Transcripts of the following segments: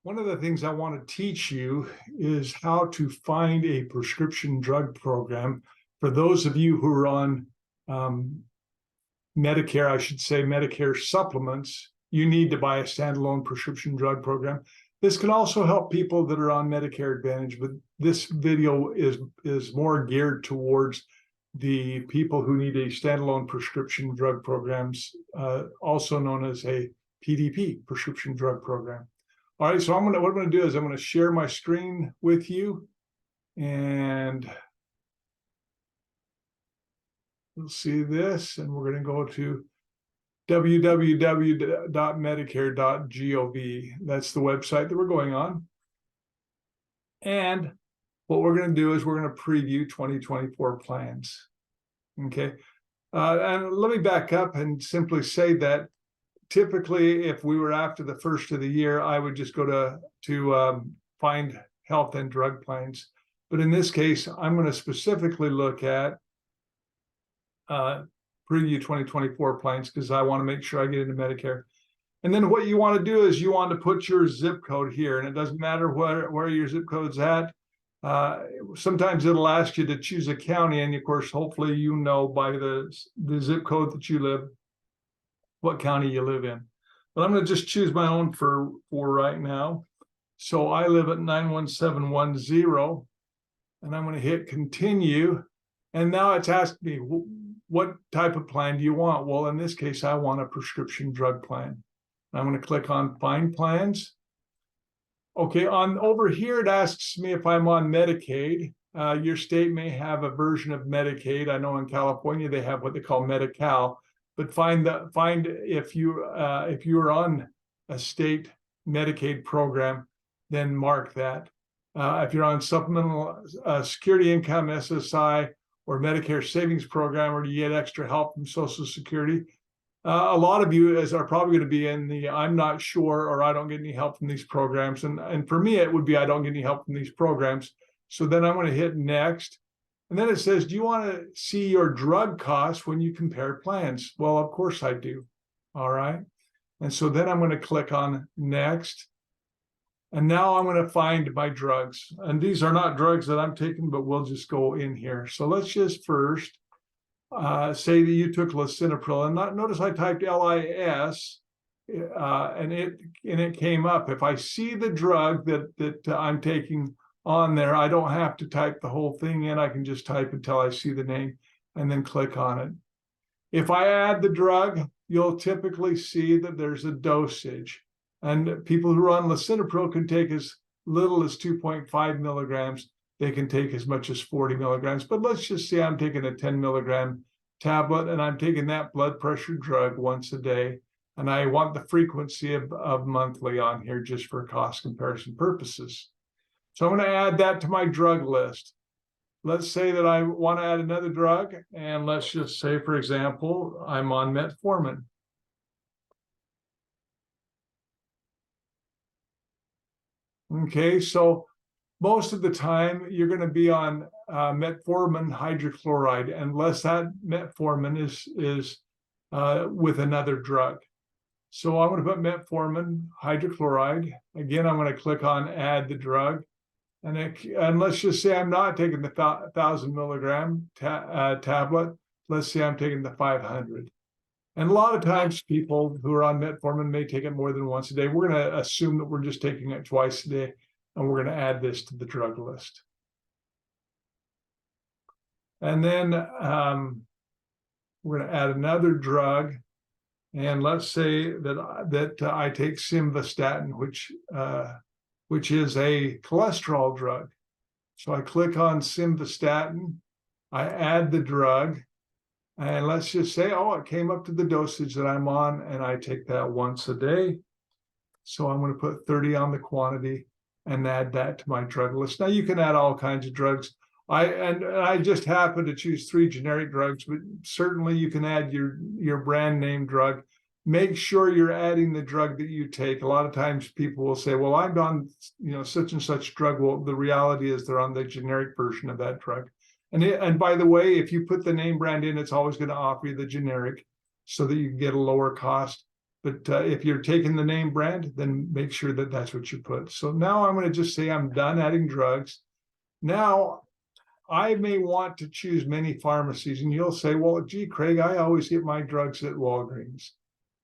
One of the things I want to teach you is how to find a prescription drug program. For those of you who are on Medicare, I should say Medicare supplements, you need to buy a standalone prescription drug program. This can also help people that are on Medicare Advantage, but this video is more geared towards the people who need a standalone prescription drug programs, also known as a PDP, prescription drug program. All right, so what I'm going to do is I'm going to share my screen with you, and you'll see this, and we're going to go to www.medicare.gov. That's the website that we're going on. And what we're going to do is we're going to preview 2024 plans. Okay, and let me back up and simply say that typically, if we were after the first of the year, I would just go to find health and drug plans. But in this case, I'm going to specifically look at preview 2024 plans because I want to make sure I get into Medicare. And then what you want to do is you want to put your zip code here, and it doesn't matter where your zip code's at. Sometimes it'll ask you to choose a county, and of course, hopefully you know by the zip code that you live what county you live in. But I'm going to just choose my own for right now. So I live at 91710, and I'm going to hit continue. And now it's asked me, what type of plan do you want? Well, in this case, I want a prescription drug plan. I'm going to click on Find Plans. Okay, over here, it asks me if I'm on Medicaid. Your state may have a version of Medicaid. I know in California, they have what they call Medi-Cal. But find if you are on a state Medicaid program, then mark that. If you're on supplemental security income, SSI, or Medicare savings program, or you get extra help from Social Security, a lot of you are probably going to be in the I'm not sure, or I don't get any help from these programs. And for me, it would be I don't get any help from these programs. So then I'm going to hit next. And then it says, do you want to see your drug costs when you compare plans? Well, of course I do. All right. And so then I'm going to click on next. And now I'm going to find my drugs. And these are not drugs that I'm taking, but we'll just go in here. So let's just first say that you took lisinopril. And notice I typed LIS, and it came up. If I see the drug that I'm taking on there, I don't have to type the whole thing in. I can just type until I see the name and then click on it. If I add the drug, you'll typically see that there's a dosage. And people who are on lisinopril can take as little as 2.5 milligrams. They can take as much as 40 milligrams. But let's just say I'm taking a 10 milligram tablet, and I'm taking that blood pressure drug once a day. And I want the frequency of monthly on here just for cost comparison purposes. So I'm going to add that to my drug list. Let's say that I want to add another drug, and let's just say, for example, I'm on metformin. Okay, so most of the time you're going to be on metformin hydrochloride, unless that metformin is with another drug. So I'm going to put metformin hydrochloride. Again, I'm going to click on Add the Drug. And let's just say I'm not taking the 1,000 milligram tablet. Let's say I'm taking the 500. And a lot of times people who are on metformin may take it more than once a day. We're going to assume that we're just taking it twice a day, and we're going to add this to the drug list. And then we're going to add another drug. And let's say that I take simvastatin, which is a cholesterol drug. So I click on simvastatin, I add the drug, and let's just say, oh, it came up to the dosage that I'm on, and I take that once a day. So I'm going to put 30 on the quantity and add that to my drug list. Now you can add all kinds of drugs. I just happen to choose 3 generic drugs, but certainly you can add your brand name drug. Make sure you're adding the drug that you take. A lot of times people will say, well, I'm on such and such drug. Well, the reality is they're on the generic version of that drug. And by the way, if you put the name brand in, it's always going to offer you the generic so that you can get a lower cost. But if you're taking the name brand, then make sure that that's what you put. So now I'm going to just say I'm done adding drugs. Now I may want to choose many pharmacies, and you'll say, well, gee, Craig, I always get my drugs at Walgreens.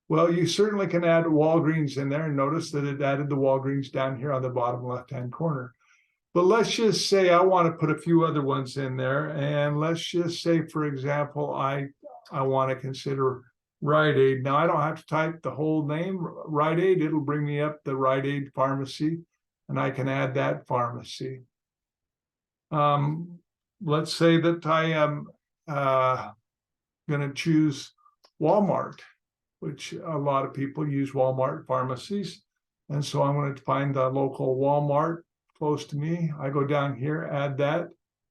Well, you certainly can add Walgreens in there, and notice that it added the Walgreens down here on the bottom left-hand corner. But let's just say I want to put a few other ones in there, and let's just say, for example, I want to consider Rite Aid. Now, I don't have to type the whole name, Rite Aid. It'll bring me up the Rite Aid pharmacy, and I can add that pharmacy. Let's say that I am going to choose Walmart, which a lot of people use Walmart pharmacies. And so I'm going to find the local Walmart close to me. I go down here, add that,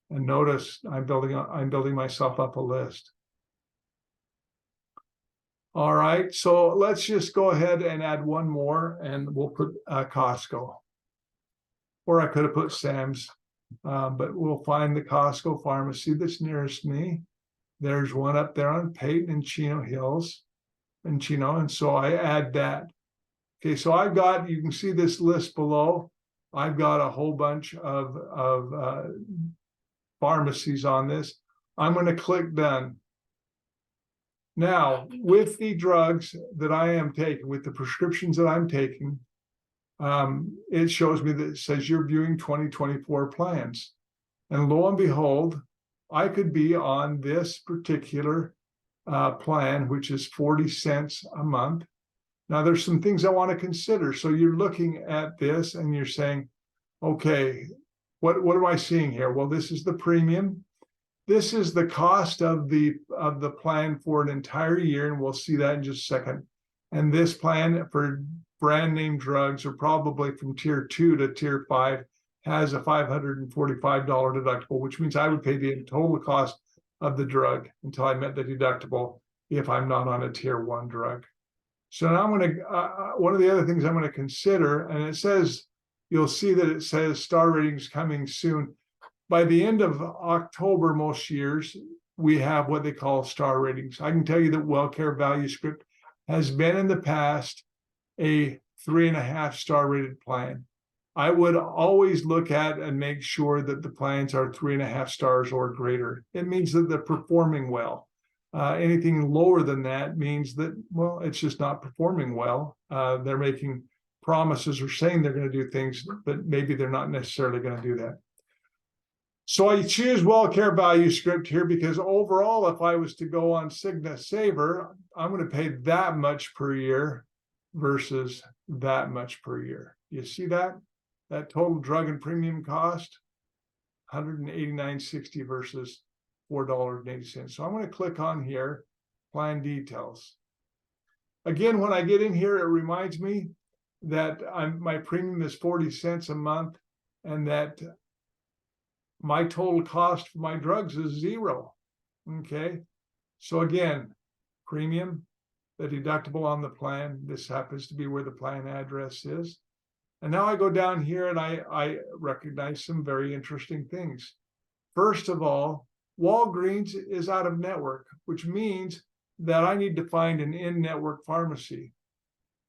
and notice I'm building myself up a list. All right, so let's just go ahead and add one more, and we'll put Costco. Or I could have put Sam's, but we'll find the Costco pharmacy that's nearest me. There's one up there on Peyton and Chino Hills, and so I add that. Okay, so I've got, you can see this list below. I've got a whole bunch of pharmacies on this. I'm going to click done. Now, with the drugs that I am taking, with the prescriptions that I'm taking, it shows me that it says you're viewing 2024 plans. And lo and behold, I could be on this particular plan, which is 40 cents a month. Now, there's some things I want to consider. So you're looking at this and you're saying, okay, what am I seeing here? Well, this is the premium. This is the cost of the plan for an entire year, and we'll see that in just a second. And this plan for brand name drugs, are probably from tier 2 to tier 5, has a $545 deductible, which means I would pay the total cost of the drug until I met the deductible if I'm not on a tier 1 drug. So now I'm going to, one of the other things I'm going to consider, and it says, you'll see that it says star ratings coming soon. By the end of October, most years, we have what they call star ratings. I can tell you that WellCare Value Script has been in the past a 3.5 star rated plan. I would always look at and make sure that the plans are 3.5 stars or greater. It means that they're performing well. Anything lower than that means that, well, it's just not performing well. They're making promises or saying they're going to do things, but maybe they're not necessarily going to do that. So I choose WellCare Value Script here because overall, if I was to go on Cigna Saver, I'm going to pay that much per year versus that much per year. You see that? That total drug and premium cost, $189.60 versus $4.80. So I'm going to click on here, plan details. Again, when I get in here, it reminds me that my premium is 40 cents a month and that my total cost for my drugs is $0. Okay. So again, premium, the deductible on the plan. This happens to be where the plan address is. And now I go down here and I recognize some very interesting things. First of all, Walgreens is out of network, which means that I need to find an in-network pharmacy.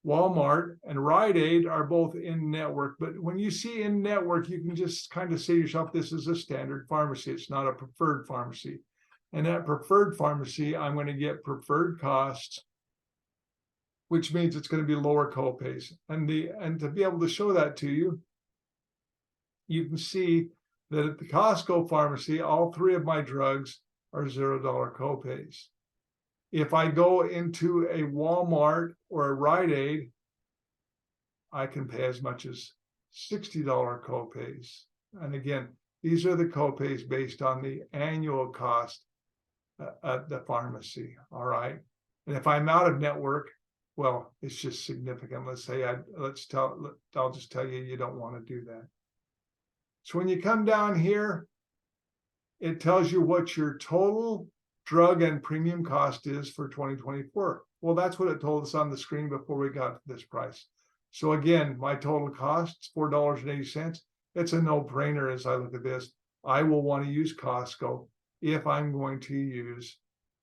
Walmart and Rite Aid are both in-network, but when you see in-network, you can just kind of say to yourself, this is a standard pharmacy. It's not a preferred pharmacy. And that preferred pharmacy, I'm going to get preferred costs, which means it's going to be lower copays. And to be able to show that to you, you can see that at the Costco pharmacy, all 3 of my drugs are $0 copays. If I go into a Walmart or a Rite Aid, I can pay as much as $60 copays. And again, these are the copays based on the annual cost at the pharmacy, all right? And if I'm out of network, well, it's just significant. Let's say I'll just tell you, you don't want to do that. So when you come down here, it tells you what your total drug and premium cost is for 2024. Well, that's what it told us on the screen before we got to this price. So again, my total cost is $4.80. It's a no-brainer as I look at this. I will want to use Costco if I'm going to use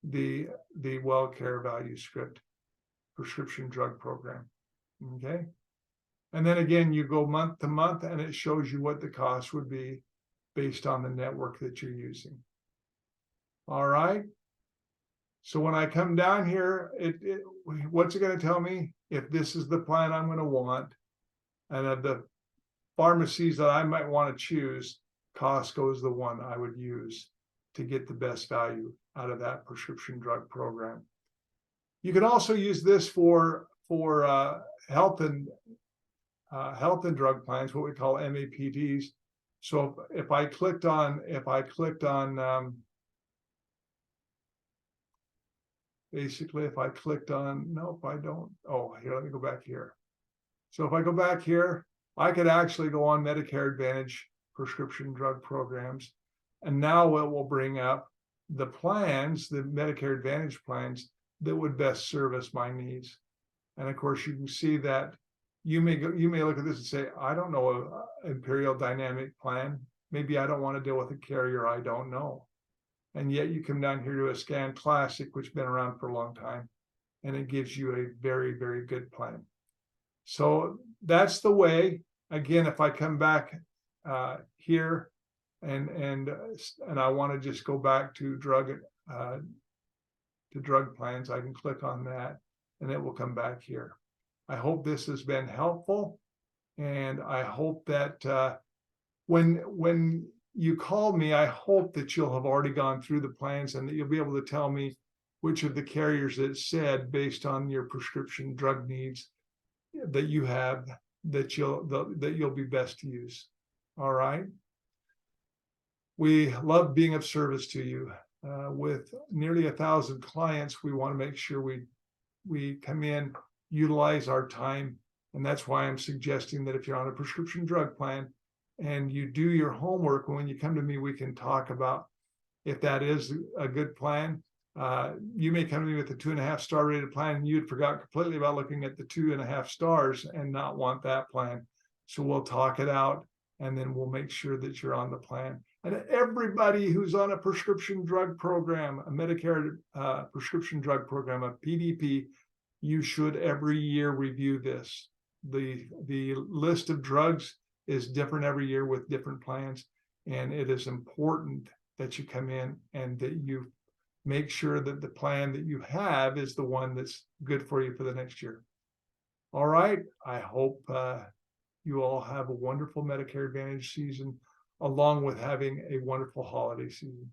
the WellCare Value Script prescription drug program. Okay. And then again, you go month to month and it shows you what the cost would be based on the network that you're using. All right. So when I come down here, what's it going to tell me? If this is the plan I'm going to want, and of the pharmacies that I might want to choose, Costco is the one I would use to get the best value out of that prescription drug program. You can also use this for health and drug plans, what we call MAPDs. So if I clicked on basically, if I clicked on, nope, I don't. Oh, here, let me go back here. So if I go back here, I could actually go on Medicare Advantage prescription drug programs. And now it will bring up the plans, the Medicare Advantage plans that would best service my needs. And of course, you can see that you may look at this and say, I don't know an Imperial Dynamic plan. Maybe I don't want to deal with a carrier I don't know. And yet you come down here to a Scan Classic, which has been around for a long time, and it gives you a very, very good plan. So that's the way. Again, if I come back here and I want to just go back to drug plans, I can click on that and it will come back here. I hope this has been helpful, and I hope that when you call me, I hope that you'll have already gone through the plans and that you'll be able to tell me which of the carriers that said, based on your prescription drug needs that you have, that you'll be best to use. All right. We love being of service to you. With nearly 1,000 clients, we want to make sure we come in, utilize our time, and that's why I'm suggesting that if you're on a prescription drug plan and you do your homework, when you come to me, we can talk about if that is a good plan. You may come to me with a 2.5-star rated plan, and you'd forgot completely about looking at the 2.5 stars and not want that plan. So we'll talk it out, and then we'll make sure that you're on the plan. And everybody who's on a prescription drug program, a Medicare prescription drug program, a PDP, you should every year review this. The list of drugs is different every year with different plans, and it is important that you come in and that you make sure that the plan that you have is the one that's good for you for the next year. All right. I hope you all have a wonderful Medicare Advantage season, along with having a wonderful holiday season.